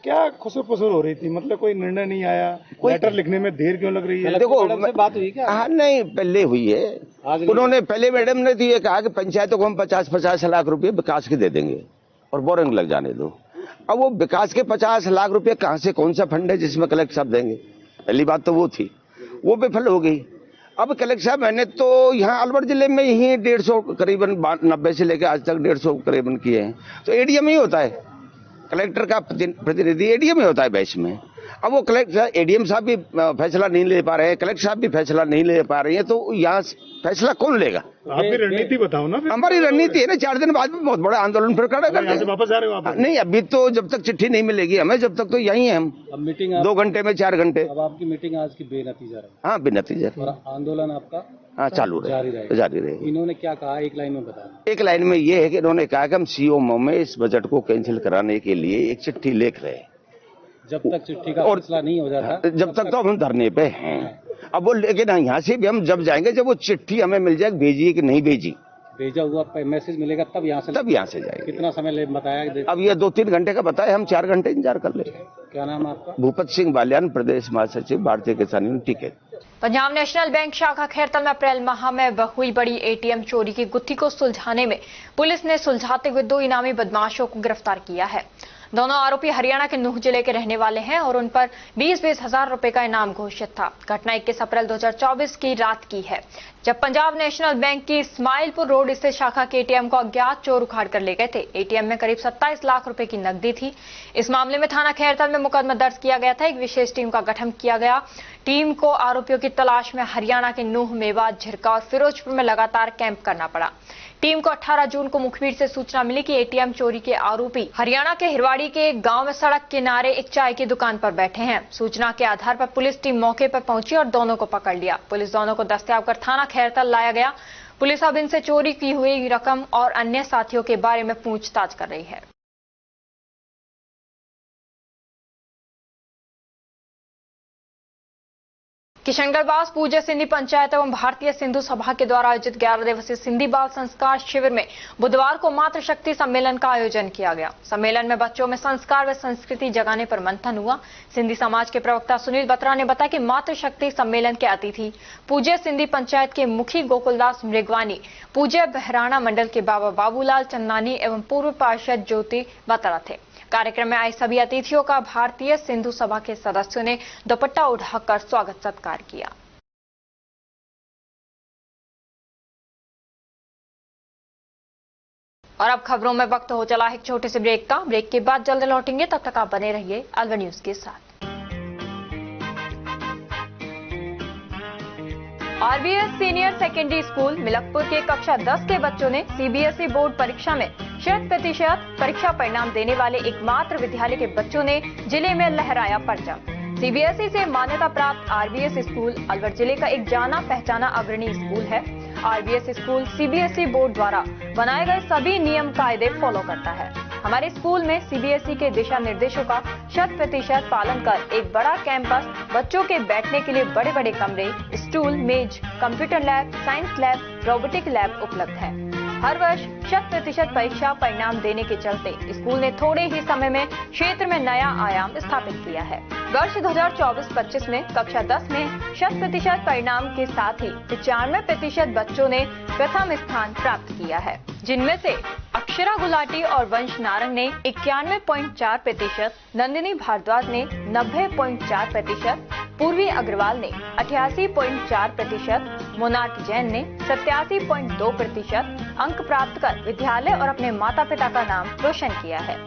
क्या खुसर-पुसर हो रही थी? मतलब कोई निर्णय नहीं आया, लेटर लिखने में देर क्यों लग रही है? देखो से बात हुई क्या? हाँ नहीं, पहले हुई है। उन्होंने पहले मैडम ने तो ये कहा कि पंचायतों को हम 50-50 लाख रुपए विकास के दे देंगे और बोरिंग लग जाने दो। अब वो विकास के 50 लाख रुपए कहाँ से, कौन सा फंड है जिसमें कलेक्टर साहब देंगे? पहली बात तो वो थी, वो विफल हो गई। अब कलेक्टर साहब मैंने तो यहाँ अलवर जिले में ही 150 करीबन 90 से लेकर आज तक 150 करीबन किए हैं। तो ADM ही होता है, कलेक्टर का प्रतिनिधि ADM ही होता है बैच में। अब वो कलेक्टर ADM साहब भी फैसला नहीं ले पा रहे हैं, कलेक्टर साहब भी फैसला नहीं ले पा रहे हैं, तो यहाँ फैसला कौन लेगा? आप भी रणनीति बताओ ना। हमारी रणनीति है ना, 4 दिन बाद में बहुत बड़ा आंदोलन फिर खड़ा करते हैं। वापस आ रहे हो आप? नहीं, अभी तो जब तक चिट्ठी नहीं मिलेगी हमें, जब तक तो यही है हम। अब मीटिंग 2 घंटे में 4 घंटे। अब आपकी मीटिंग आज की बेनतीजा रही? हाँ बेनतीजा। और आंदोलन आपका हाँ चालू रहेगा, जारी रहेगा। इन्होंने क्या कहा, एक लाइन में बता? एक लाइन में ये है कि इन्होंने कहा कि हम CMO में इस बजट को कैंसिल कराने के लिए एक चिट्ठी लिख रहे हैं। जब तक चिट्ठी का फैसला नहीं हो जाता जब तक तो हम धरने पे हैं। अब वो लेकिन यहाँ से भी हम जब जाएंगे जब वो चिट्ठी हमें मिल जाएगी, भेजी कि नहीं भेजी, भेजा हुआ मैसेज मिलेगा तब यहाँ से जाएंगे। कितना समय ले बताया? अब ये 2-3 घंटे का बताया, हम 4 घंटे इंतजार कर ले। क्या नाम आपका? भूपत सिंह बालियान, प्रदेश महासचिव भारतीय किसान union ticket. Punjab national bank शाखा खैरतल में अप्रैल माह में हुई बड़ी ATM चोरी की गुत्थी को सुलझाने में पुलिस ने सुलझाते हुए 2 इनामी बदमाशों को गिरफ्तार किया है। दोनों आरोपी हरियाणा के नूह जिले के रहने वाले हैं और उन पर 20-20 हजार रुपए का इनाम घोषित था। घटना 21 अप्रैल 2024 की रात की है, जब पंजाब नेशनल बैंक की इस्माइलपुर रोड स्थित शाखा के ATM को अज्ञात चोर उखाड़ कर ले गए थे। ATM में करीब 27 लाख रुपए की नकदी थी। इस मामले में थाना खैरतल में मुकदमा दर्ज किया गया था। एक विशेष टीम का गठन किया गया। टीम को आरोपियों की तलाश में हरियाणा के नूह, मेवात, झिरका और फिरोजपुर में लगातार कैंप करना पड़ा। टीम को 18 जून को मुखबिर से सूचना मिली कि ATM चोरी के आरोपी हरियाणा के हिरवाड़ी के एक गांव में सड़क किनारे एक चाय की दुकान पर बैठे हैं। सूचना के आधार पर पुलिस टीम मौके पर पहुंची और दोनों को पकड़ लिया। पुलिस दोनों को दस्तयाब कर थाना खैरतल लाया गया। पुलिस अब इनसे चोरी की हुई रकम और अन्य साथियों के बारे में पूछताछ कर रही है। किशनगढ़ पूज्य सिंधी पंचायत एवं भारतीय सिंधु सभा के द्वारा आयोजित 11 दिवसीय सिंधी बाल संस्कार शिविर में बुधवार को मातृशक्ति सम्मेलन का आयोजन किया गया। सम्मेलन में बच्चों में संस्कार व संस्कृति जगाने पर मंथन हुआ। सिंधी समाज के प्रवक्ता सुनील बत्रा ने बताया कि मातृशक्ति सम्मेलन के अतिथि पूज्य सिंधी पंचायत के मुखी गोकुलदास मृगवानी, पूज्य बहराणा मंडल के बाबा बाबूलाल चंदानी एवं पूर्व पार्षद ज्योति बत्रा थे। कार्यक्रम में आए सभी अतिथियों का भारतीय सिंधु सभा के सदस्यों ने दुपट्टा उठाकर स्वागत सत्कार किया। और अब खबरों में वक्त हो चला है एक छोटे से ब्रेक का। ब्रेक के बाद जल्द लौटेंगे, तब तक आप बने रहिए अलवर न्यूज के साथ। RBS senior secondary school Milakpur के कक्षा 10 के बच्चों ने CBSE बोर्ड परीक्षा में 100% परीक्षा परिणाम देने वाले एकमात्र विद्यालय के बच्चों ने जिले में लहराया परचम। CBSE से मान्यता प्राप्त RBS स्कूल अलवर जिले का एक जाना पहचाना अग्रणी स्कूल है। RBS स्कूल CBSE बोर्ड द्वारा बनाए गए सभी नियम कायदे फॉलो करता है। हमारे स्कूल में CBSE के दिशा निर्देशों का 100% पालन कर एक बड़ा कैंपस, बच्चों के बैठने के लिए बड़े बड़े कमरे, स्टूल, मेज, computer lab, science lab, robotic lab उपलब्ध है। हर वर्ष 100% परीक्षा परिणाम देने के चलते स्कूल ने थोड़े ही समय में क्षेत्र में नया आयाम स्थापित किया है। वर्ष 2024-25 में कक्षा 10 में 100% परिणाम के साथ ही 95% बच्चों ने प्रथम स्थान प्राप्त किया है, जिनमें से अक्षरा गुलाटी और वंश नारंग ने 91.4%, नंदिनी भारद्वाज ने 90.4%, पूर्वी अग्रवाल ने 88.4%, मोनार्क जैन ने 87.2% अंक प्राप्त कर विद्यालय और अपने माता पिता का नाम रोशन किया है।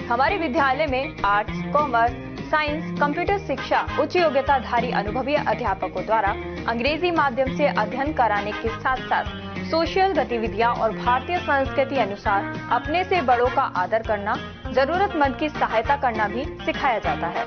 हमारे विद्यालय में आर्ट्स, कॉमर्स, साइंस, कंप्यूटर शिक्षा उच्च योग्यताधारी अनुभवी अध्यापकों द्वारा अंग्रेजी माध्यम से अध्ययन कराने के साथ साथ सोशल गतिविधियां और भारतीय संस्कृति अनुसार अपने से बड़ों का आदर करना, जरूरतमंद की सहायता करना भी सिखाया जाता है।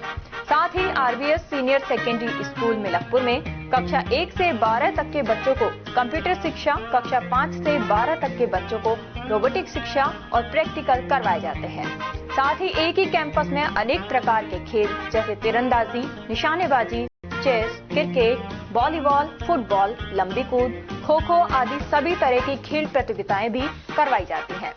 साथ ही RBS senior secondary school Milakpur में कक्षा 1 से 12 तक के बच्चों को कंप्यूटर शिक्षा, कक्षा 5 से 12 तक के बच्चों को रोबोटिक शिक्षा और प्रैक्टिकल करवाए जाते हैं। साथ ही एक ही कैंपस में अनेक प्रकार के खेल जैसे तीरंदाजी, निशानेबाजी, चेस, क्रिकेट, वॉलीबॉल, फुटबॉल, लंबी कूद, खो खो आदि सभी तरह की खेल प्रतियोगिताएं भी करवाई जाती हैं।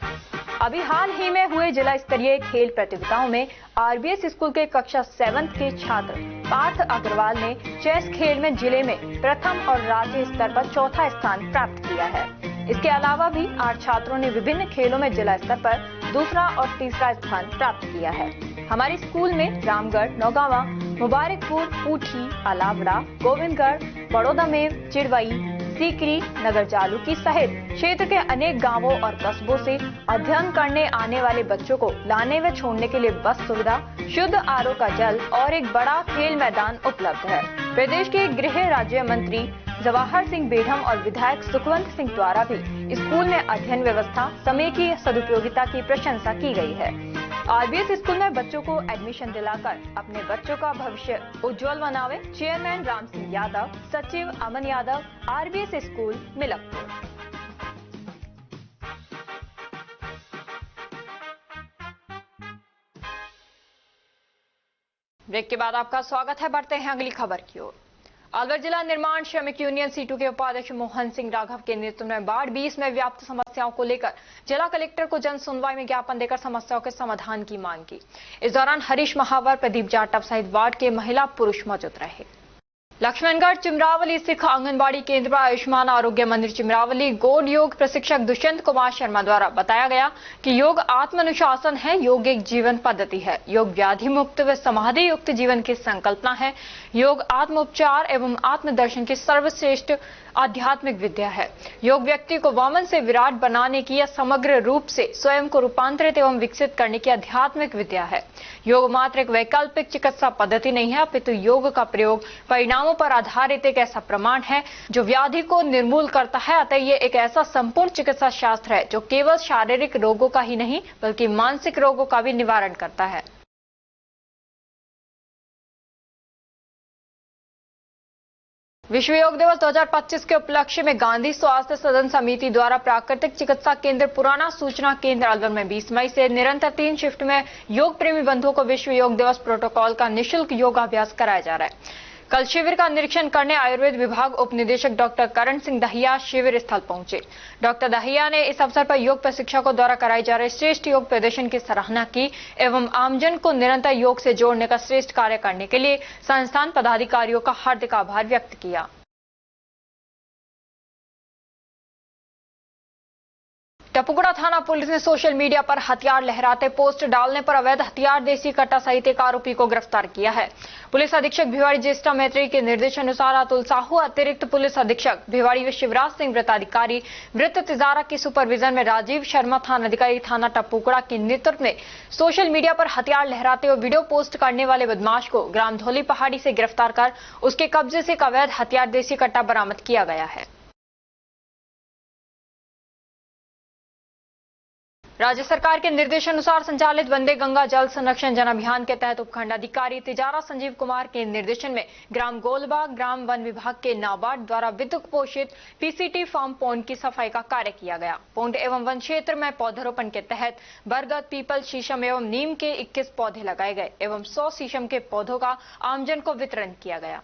अभी हाल ही में हुए जिला स्तरीय खेल प्रतियोगिताओं में आरबीएस स्कूल के कक्षा 7 के छात्र पार्थ अग्रवाल ने चेस खेल में जिले में प्रथम और राज्य स्तर पर चौथा स्थान प्राप्त किया है। इसके अलावा भी 8 छात्रों ने विभिन्न खेलों में जिला स्तर पर दूसरा और तीसरा स्थान प्राप्त किया है। हमारे स्कूल में रामगढ़, नौगावा, मुबारकपुर, पूठी, अलावड़ा, गोविंदगढ़, बड़ौदा में चिड़वई, सीकरी, नगर जालूकी सहित क्षेत्र के अनेक गांवों और कस्बों से अध्ययन करने आने वाले बच्चों को लाने व छोड़ने के लिए बस सुविधा, शुद्ध आरओ का जल और एक बड़ा खेल मैदान उपलब्ध है। प्रदेश के गृह राज्य मंत्री जवाहर सिंह बेढ़म और विधायक सुखवंत सिंह द्वारा भी स्कूल में अध्ययन व्यवस्था, समय की सदुपयोगिता की प्रशंसा की गई है। आरबीएस स्कूल में बच्चों को एडमिशन दिलाकर अपने बच्चों का भविष्य उज्जवल बनावे। चेयरमैन राम सिंह यादव, सचिव Aman Yadav, RBS school Milakpur. Break के बाद आपका स्वागत है। बढ़ते हैं अगली खबर की ओर। अलवर जिला निर्माण श्रमिक यूनियन सीटू के उपाध्यक्ष मोहन सिंह राघव के नेतृत्व में बाढ़ 20 में व्याप्त समस्याओं को लेकर जिला कलेक्टर को जन सुनवाई में ज्ञापन देकर समस्याओं के समाधान की मांग की। इस दौरान हरीश महावर, प्रदीप जाटव सहित वार्ड के महिला पुरुष मौजूद रहे। लक्ष्मणगढ़ चिमरावली स्थित आंगनबाड़ी केंद्र पर आयुष्मान आरोग्य मंदिर चिमरावली गौड़ योग प्रशिक्षक दुष्यंत कुमार शर्मा द्वारा बताया गया कि योग आत्मानुशासन है, योग एक जीवन पद्धति है, योग व्याधि मुक्त व समाधि युक्त जीवन की संकल्पना है, योग आत्मोपचार एवं आत्मदर्शन की सर्वश्रेष्ठ आध्यात्मिक विद्या है। योग व्यक्ति को वामन से विराट बनाने की या समग्र रूप से स्वयं को रूपांतरित एवं विकसित करने की आध्यात्मिक विद्या है। योग मात्र एक वैकल्पिक चिकित्सा पद्धति नहीं है, अपितु योग का प्रयोग परिणामों पर आधारित एक ऐसा प्रमाण है जो व्याधि को निर्मूल करता है। अतः ये एक ऐसा संपूर्ण चिकित्सा शास्त्र है जो केवल शारीरिक रोगों का ही नहीं बल्कि मानसिक रोगों का भी निवारण करता है। विश्व योग दिवस 2025 के उपलक्ष्य में गांधी स्वास्थ्य सदन समिति द्वारा प्राकृतिक चिकित्सा केंद्र पुराना सूचना केंद्र अलवर में 20 मई से निरंतर 3 शिफ्ट में योग प्रेमी बंधुओं को विश्व योग दिवस प्रोटोकॉल का निःशुल्क योगाभ्यास कराया जा रहा है। कल शिविर का निरीक्षण करने आयुर्वेद विभाग उप निदेशक डॉक्टर करण सिंह दहिया शिविर स्थल पहुंचे। डॉक्टर दहिया ने इस अवसर पर योग प्रशिक्षकों द्वारा कराए जा रहे श्रेष्ठ योग प्रदर्शन की सराहना की एवं आमजन को निरंतर योग से जोड़ने का श्रेष्ठ कार्य करने के लिए संस्थान पदाधिकारियों का हार्दिक आभार व्यक्त किया। टपुगड़ा थाना पुलिस ने सोशल मीडिया पर हथियार लहराते पोस्ट डालने पर अवैध हथियार, देसी कट्टा सहित एक आरोपी को गिरफ्तार किया है। पुलिस अधीक्षक भिवाड़ी ज्येष्ठा मैत्री के निर्देशानुसार अतुल साहू, अतिरिक्त पुलिस अधीक्षक भिवाड़ी व शिवराज सिंह वृत्ताधिकारी वृत्त तिजारा के सुपरविजन में राजीव शर्मा थानाधिकारी थाना टपुगड़ा के नेतृत्व में सोशल मीडिया पर हथियार लहराते हुए वीडियो पोस्ट करने वाले बदमाश को ग्राम धौली पहाड़ी से गिरफ्तार कर उसके कब्जे से एक अवैध हथियार, देसी कट्टा बरामद किया गया है। राज्य सरकार के निर्देशानुसार संचालित वंदे गंगा जल संरक्षण जन अभियान के तहत उपखंड अधिकारी तिजारा संजीव कुमार के निर्देशन में ग्राम गोलबाग ग्राम वन विभाग के नाबार्ड द्वारा विद्युत पोषित पीसीटी फार्म पौंड की सफाई का कार्य किया गया। पौंड एवं वन क्षेत्र में पौधरोपण के तहत बरगद, पीपल, शीशम एवं नीम के 21 पौधे लगाए गए एवं 100 शीशम के पौधों का आमजन को वितरण किया गया।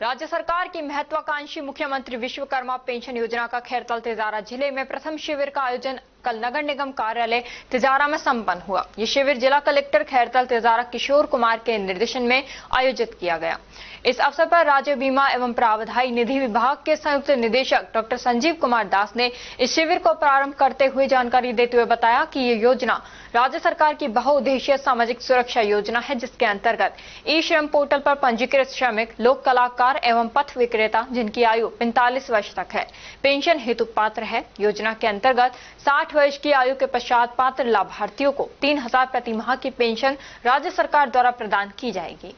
राज्य सरकार की महत्वाकांक्षी मुख्यमंत्री विश्वकर्मा पेंशन योजना का खैरतल तिजारा जिले में प्रथम शिविर का आयोजन कल नगर निगम कार्यालय तिजारा में संपन्न हुआ। ये शिविर जिला कलेक्टर खैरतल तिजारा किशोर कुमार के निर्देशन में आयोजित किया गया। इस अवसर पर राज्य बीमा एवं प्रावधायी निधि विभाग के संयुक्त निदेशक डॉक्टर संजीव कुमार दास ने इस शिविर को प्रारंभ करते हुए जानकारी देते हुए बताया कि ये योजना राज्य सरकार की बहुउद्देशीय सामाजिक सुरक्षा योजना है, जिसके अंतर्गत ई श्रम पोर्टल पर पंजीकृत श्रमिक, लोक कलाकार एवं पथ विक्रेता जिनकी आयु 45 वर्ष तक है, पेंशन हेतु पात्र है। योजना के अंतर्गत 60 वर्ष की आयु के पश्चात पात्र लाभार्थियों को 3000 प्रति माह की पेंशन राज्य सरकार द्वारा प्रदान की जाएगी।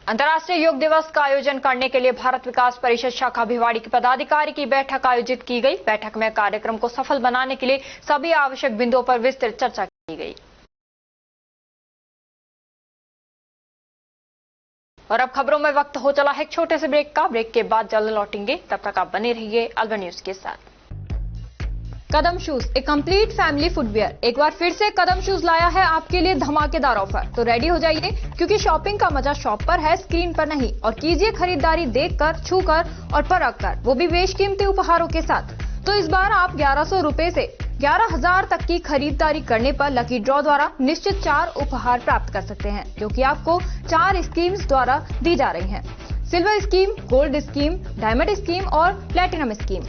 अंतर्राष्ट्रीय योग दिवस का आयोजन करने के लिए भारत विकास परिषद शाखा भिवाड़ी के पदाधिकारी की बैठक आयोजित की गई। बैठक में कार्यक्रम को सफल बनाने के लिए सभी आवश्यक बिंदुओं पर विस्तृत चर्चा की गई। और अब खबरों में वक्त हो चला है एक छोटे से ब्रेक का। ब्रेक के बाद जल्द लौटेंगे, तब तक आप बने रहिए अलवर न्यूज के साथ। कदम शूज, एक कंप्लीट फैमिली फुटवियर, एक बार फिर से कदम शूज लाया है आपके लिए धमाकेदार ऑफर। तो रेडी हो जाइए, क्योंकि शॉपिंग का मजा शॉप पर है, स्क्रीन पर नहीं। और कीजिए खरीदारी देखकर, छूकर और परख कर, वो भी बेशकीमती उपहारों के साथ। तो इस बार आप 1100 रुपए से 11,000 तक की खरीदारी करने पर लकी ड्रॉ द्वारा निश्चित 4 उपहार प्राप्त कर सकते हैं, जो कि आपको 4 स्कीम्स द्वारा दी जा रही हैं। Silver scheme, gold scheme, diamond scheme और प्लेटिनम स्कीम।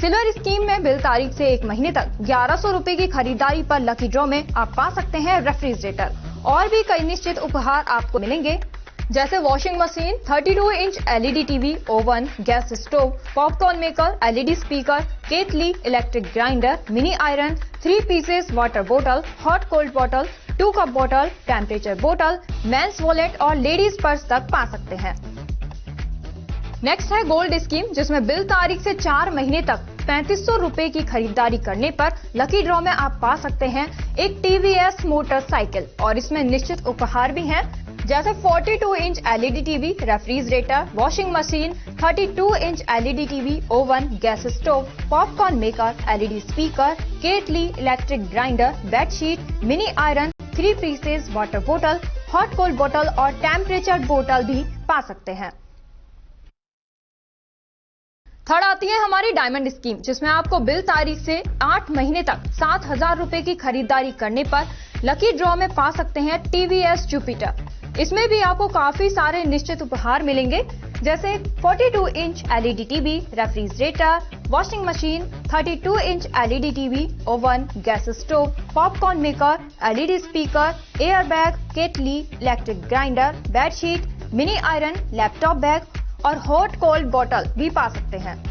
सिल्वर स्कीम में बिल तारीख से 1 महीने तक 1100 रुपए की खरीदारी पर लकी ड्रॉ में आप पा सकते हैं रेफ्रिजरेटर और भी कई निश्चित उपहार आपको मिलेंगे, जैसे washing machine, 32 inch LED TV, oven, gas stove, popcorn maker, LED speaker, kettle, electric grinder, mini iron, 3 pieces water बोतल, हॉट कोल्ड बोतल, 2 कप बोतल, टेम्परेचर बोतल, मेंस वॉलेट और लेडीज पर्स तक पा सकते हैं। नेक्स्ट है गोल्ड स्कीम, जिसमें बिल तारीख से 4 महीने तक 3500 रुपए की खरीदारी करने पर लकी ड्रॉ में आप पा सकते हैं एक टीवीएस मोटरसाइकिल और इसमें निश्चित उपहार भी हैं, जैसे 42 inch LED TV, refrigerator, washing machine, 32 inch LED TV, oven, gas stove, popcorn maker, LED speaker, kettle, electric grinder, bedsheet, mini iron, 3 pieces water बोतल, हॉट कोल्ड बोतल और टेम्परेचर बोतल भी पा सकते हैं। थर्ड आती है हमारी डायमंड स्कीम, जिसमें आपको बिल तारीख से 8 महीने तक 7000 रुपए की खरीदारी करने पर लकी ड्रॉ में पा सकते हैं टीवीएस जुपिटर। इसमें भी आपको काफी सारे निश्चित उपहार मिलेंगे, जैसे 42 inch LED TV, refrigerator, washing machine, 32 inch LED TV, oven, gas stove, popcorn maker, LED speaker, air bag, kettle, electric grinder, bedsheet, mini iron, laptop bag और हॉट कोल्ड बोतल भी पा सकते हैं।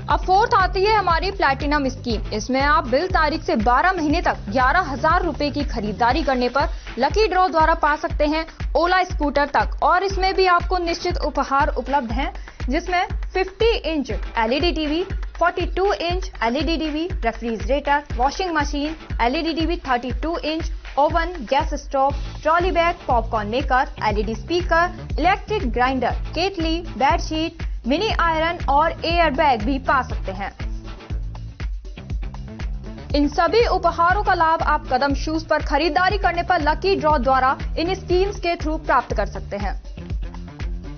अब फोर्थ आती है हमारी प्लैटिनम स्कीम। इसमें आप बिल तारीख से 12 महीने तक 11,000 रुपए की खरीदारी करने पर लकी ड्रॉ द्वारा पा सकते हैं ओला स्कूटर तक और इसमें भी आपको निश्चित उपहार उपलब्ध हैं, जिसमें 50 inch LED TV, 42 inch LED TV, refrigerator, washing machine, LED TV, 32 inch, oven, gas stove, trolley bag, popcorn maker, LED speaker, electric grinder, kettle, bedsheet, mini iron और एयर बैग भी पा सकते हैं। इन सभी उपहारों का लाभ आप कदम शूज पर खरीदारी करने पर लकी ड्रॉ द्वारा इन स्कीम्स के थ्रू प्राप्त कर सकते हैं।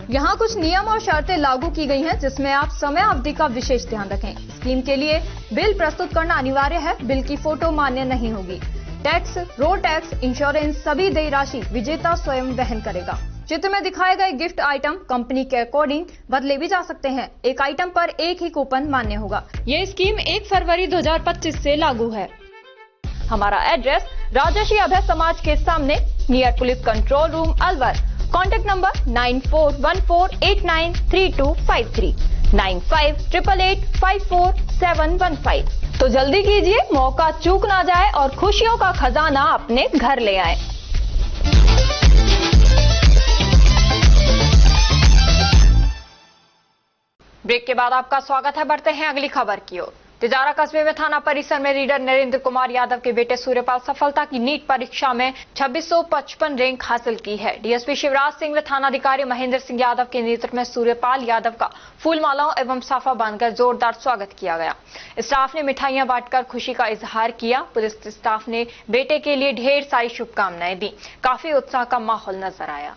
यहाँ कुछ नियम और शर्तें लागू की गई हैं, जिसमें आप समय अवधि का विशेष ध्यान रखें। स्कीम के लिए बिल प्रस्तुत करना अनिवार्य है, बिल की फोटो मान्य नहीं होगी। टैक्स, रोड टैक्स, इंश्योरेंस सभी देय राशि विजेता स्वयं वहन करेगा। चित्र में दिखाए गए गिफ्ट आइटम कंपनी के अकॉर्डिंग बदले भी जा सकते हैं। एक आइटम पर एक ही कूपन मान्य होगा। ये स्कीम 1 फरवरी 2025 से लागू है। हमारा एड्रेस राजर्षि अभय समाज के सामने, near police control room, Alwar. Contact number 9414893253, 9588854715। तो जल्दी कीजिए, मौका चूक ना जाए और खुशियों का खजाना अपने घर ले आए। ब्रेक के बाद आपका स्वागत है। बढ़ते हैं अगली खबर की ओर। तिजारा कस्बे में थाना परिसर में रीडर नरेंद्र कुमार यादव के बेटे सूर्यपाल सफलता की नीट परीक्षा में 2655 रैंक हासिल की है। डीएसपी शिवराज सिंह व थानाधिकारी महेंद्र सिंह यादव के नेतृत्व में सूर्यपाल यादव का फूल मालाओं एवं साफा बांधकर जोरदार स्वागत किया गया। स्टाफ ने मिठाइयां बांटकर खुशी का इजहार किया। पुलिस स्टाफ ने बेटे के लिए ढेर सारी शुभकामनाएं दी। काफी उत्साह का माहौल नजर आया।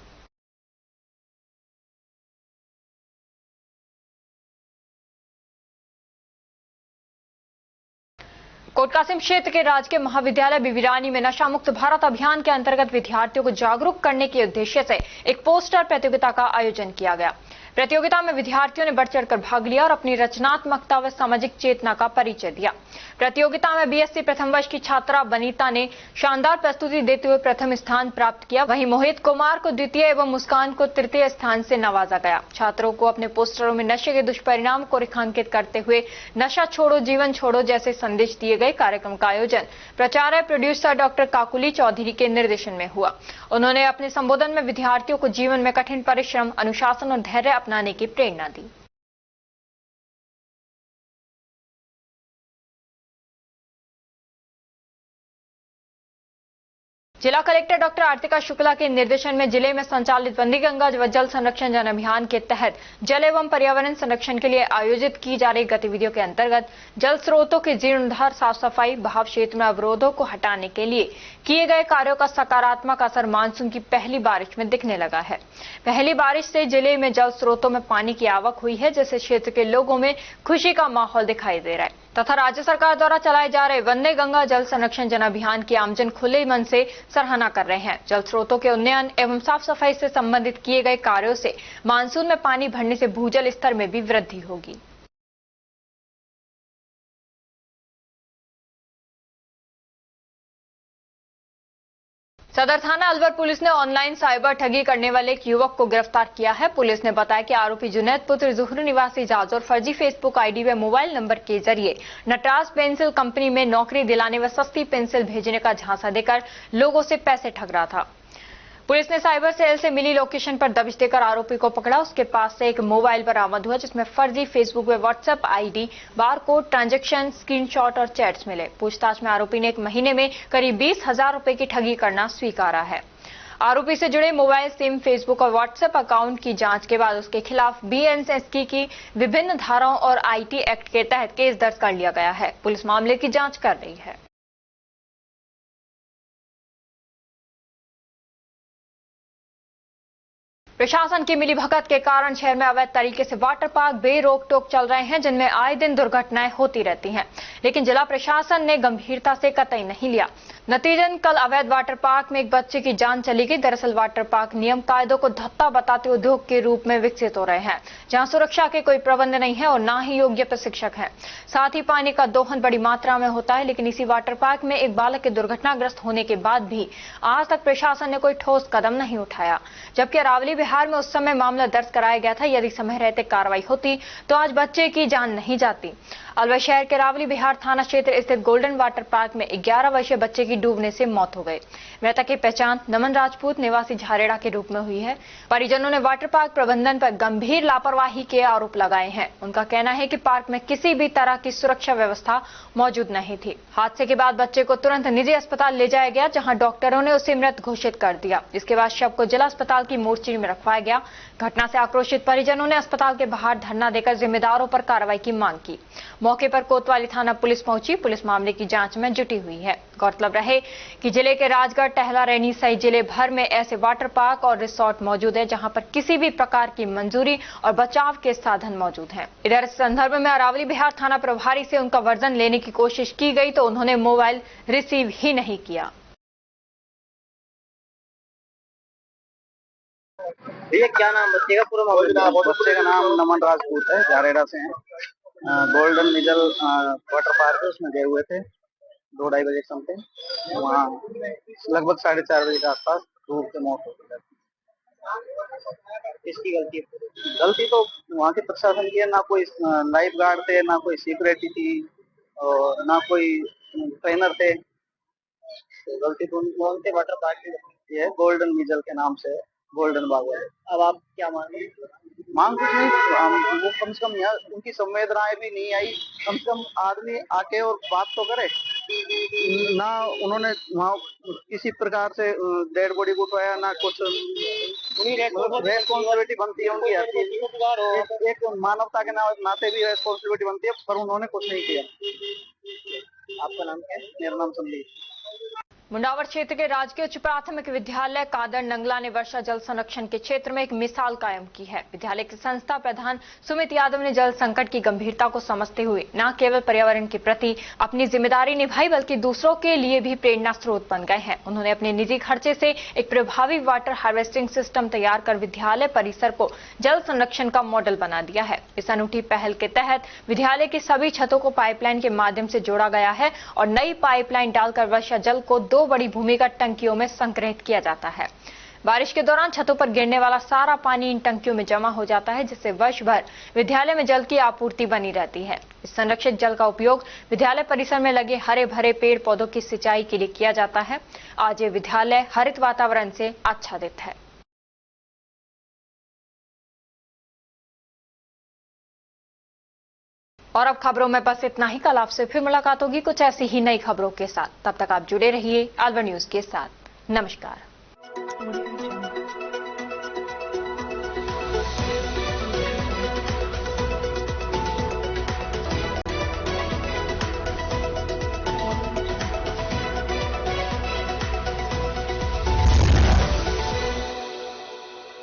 कोटकासिम क्षेत्र के राजकीय महाविद्यालय बिविरानी में नशा मुक्त भारत अभियान के अंतर्गत विद्यार्थियों को जागरूक करने के उद्देश्य से एक पोस्टर प्रतियोगिता का आयोजन किया गया। प्रतियोगिता में विद्यार्थियों ने बढ़ चढ़कर भाग लिया और अपनी रचनात्मकता व सामाजिक चेतना का परिचय दिया। प्रतियोगिता में बीएससी प्रथम वर्ष की छात्रा बनीता ने शानदार प्रस्तुति देते हुए प्रथम स्थान प्राप्त किया। वहीं मोहित कुमार को द्वितीय एवं मुस्कान को तृतीय स्थान से नवाजा गया। छात्रों को अपने पोस्टरों में नशे के दुष्परिणाम को रेखांकित करते हुए नशा छोड़ो जीवन छोड़ो जैसे संदेश दिए गए। कार्यक्रम का आयोजन प्राचार्य प्रोड्यूसर डॉक्टर काकुली चौधरी के निर्देशन में हुआ। उन्होंने अपने संबोधन में विद्यार्थियों को जीवन में कठिन परिश्रम, अनुशासन और धैर्य अपनाने की प्रेरणा दी। जिला कलेक्टर डॉक्टर आरतिका शुक्ला के निर्देशन में जिले में संचालित वंदे गंगा जल संरक्षण जन अभियान के तहत जल एवं पर्यावरण संरक्षण के लिए आयोजित की जा रही गतिविधियों के अंतर्गत जल स्रोतों के जीर्णोद्धार, साफ सफाई, बहाव क्षेत्र में अवरोधों को हटाने के लिए किए गए कार्यों का सकारात्मक असर मानसून की पहली बारिश में दिखने लगा है। पहली बारिश से जिले में जल स्रोतों में पानी की आवक हुई है, जिससे क्षेत्र के लोगों में खुशी का माहौल दिखाई दे रहा है तथा राज्य सरकार द्वारा चलाए जा रहे वंदे गंगा जल संरक्षण जन अभियान की आमजन खुले मन से सराहना कर रहे हैं। जल स्रोतों के उन्नयन एवं साफ सफाई से संबंधित किए गए कार्यों से मानसून में पानी भरने से भूजल स्तर में भी वृद्धि होगी। सदर थाना अलवर पुलिस ने ऑनलाइन साइबर ठगी करने वाले एक युवक को गिरफ्तार किया है। पुलिस ने बताया कि आरोपी जुनैद पुत्र जुहर निवासी जाजौर फर्जी फेसबुक आईडी व मोबाइल नंबर के जरिए नटराज पेंसिल कंपनी में नौकरी दिलाने व सस्ती पेंसिल भेजने का झांसा देकर लोगों से पैसे ठग रहा था। पुलिस ने साइबर सेल से मिली लोकेशन पर दबिश देकर आरोपी को पकड़ा। उसके पास से एक मोबाइल बरामद हुआ जिसमें फर्जी फेसबुक व WhatsApp ID, barcode, transaction, screenshot और चैट्स मिले। पूछताछ में आरोपी ने एक महीने में करीब 20,000 रुपए की ठगी करना स्वीकारा है। आरोपी से जुड़े मोबाइल, सिम, फेसबुक और व्हाट्सएप अकाउंट की जांच के बाद उसके खिलाफ बीएनएसएससी की विभिन्न धाराओं और आईटी एक्ट के तहत केस दर्ज कर लिया गया है। पुलिस मामले की जांच कर रही है। प्रशासन की मिलीभगत के कारण शहर में अवैध तरीके से वाटर पार्क बेरोक टोक चल रहे हैं, जिनमें आए दिन दुर्घटनाएं होती रहती हैं, लेकिन जिला प्रशासन ने गंभीरता से कतई नहीं लिया। नतीजन कल अवैध वाटर पार्क में एक बच्चे की जान चली गई। दरअसल वाटर पार्क नियम कायदों को धत्ता बताते उद्योग के रूप में विकसित हो रहे हैं, जहां सुरक्षा के कोई प्रबंध नहीं है और न ही योग्य प्रशिक्षक है। साथ ही पानी का दोहन बड़ी मात्रा में होता है, लेकिन इसी वाटर पार्क में एक बालक के दुर्घटनाग्रस्त होने के बाद भी आज तक प्रशासन ने कोई ठोस कदम नहीं उठाया। जबकि अरावली बिहार में उस समय मामला दर्ज कराया गया था। यदि समय रहते कार्रवाई होती तो आज बच्चे की जान नहीं जाती। अलवर शहर के अरावली बिहार थाना क्षेत्र स्थित गोल्डन वाटर पार्क में 11 वर्षीय बच्चे की डूबने से मौत हो गई। मृतक की पहचान नमन राजपूत निवासी झारेड़ा के रूप में हुई है। परिजनों ने वाटर पार्क प्रबंधन पर गंभीर लापरवाही के आरोप लगाए हैं। उनका कहना है कि पार्क में किसी भी तरह की सुरक्षा व्यवस्था मौजूद नहीं थी। हादसे के बाद बच्चे को तुरंत निजी अस्पताल ले जाया गया, जहां डॉक्टरों ने उसे मृत घोषित कर दिया। इसके बाद शव को जिला अस्पताल की मोर्चरी में रखवाया गया। घटना से आक्रोशित परिजनों ने अस्पताल के बाहर धरना देकर जिम्मेदारों पर कार्रवाई की मांग की। मौके पर कोतवाली थाना पुलिस पहुंची। पुलिस मामले की जांच में जुटी हुई है। गौरतलब रहे कि जिले के राजगढ़, टहला, रैनी सहित जिले भर में ऐसे वाटर पार्क और रिसोर्ट मौजूद है जहां पर किसी भी प्रकार की मंजूरी और बचाव के साधन मौजूद हैं। इधर इस संदर्भ में अरावली बिहार थाना प्रभारी से उनका वर्जन लेने की कोशिश की गई तो उन्होंने मोबाइल रिसीव ही नहीं किया। भैया क्या नाम बच्चे का पूरा? बच्चे का नाम नमन राजपूत है, झारेड़ा से हैं। गोल्डन मिजल वाटर पार्क है, उसमें गए हुए थे 2-2:30 बजे समथिंग। वहाँ लगभग 4:30 बजे के आसपास धूप से मौत हो गई। किसकी गलती है? गलती तो वहाँ के प्रशासन की है। ना कोई लाइफ गार्ड थे, ना कोई सिक्योरिटी थी और ना कोई ट्रेनर थे। तो गलती तो उनके वाटर पार्क की है, गोल्डन मिजल के नाम से गोल्डन बाग है। अब आप क्या मांगे? मांग कुछ नहीं, वो कम से कम यहाँ उनकी संवेदनाएं भी नहीं आई। कम से कम आदमी आके और बात तो करे ना। उन्होंने वहाँ किसी प्रकार से डेड बॉडी को उठाया ना कुछ। रेस्पॉन्सिबिलिटी बनती है उनकी हर चीज, एक मानवता के नाते भी रेस्पॉन्सिबिलिटी बनती है, पर उन्होंने कुछ नहीं किया। आपका नाम क्या है? मेरा नाम संदीप। मुंडावर क्षेत्र के राजकीय उच्च प्राथमिक विद्यालय कादर नंगला ने वर्षा जल संरक्षण के क्षेत्र में एक मिसाल कायम की है। विद्यालय के संस्था प्रधान सुमित यादव ने जल संकट की गंभीरता को समझते हुए न केवल पर्यावरण के प्रति अपनी जिम्मेदारी निभाई बल्कि दूसरों के लिए भी प्रेरणा स्रोत बन गए हैं। उन्होंने अपने निजी खर्चे से एक प्रभावी वाटर हार्वेस्टिंग सिस्टम तैयार कर विद्यालय परिसर को जल संरक्षण का मॉडल बना दिया है। इस अनूठी पहल के तहत विद्यालय की सभी छतों को पाइपलाइन के माध्यम से जोड़ा गया है और नई पाइपलाइन डालकर वर्षा जल को 2 बड़ी भूमिगत टंकियों में संग्रहित किया जाता है। बारिश के दौरान छतों पर गिरने वाला सारा पानी इन टंकियों में जमा हो जाता है, जिससे वर्ष भर विद्यालय में जल की आपूर्ति बनी रहती है। इस संरक्षित जल का उपयोग विद्यालय परिसर में लगे हरे भरे पेड़ पौधों की सिंचाई के लिए किया जाता है। आज ये विद्यालय हरित वातावरण से आच्छादित है। और अब खबरों में बस इतना ही। कल आपसे फिर मुलाकात होगी कुछ ऐसी ही नई खबरों के साथ। तब तक आप जुड़े रहिए अलवर न्यूज के साथ। नमस्कार।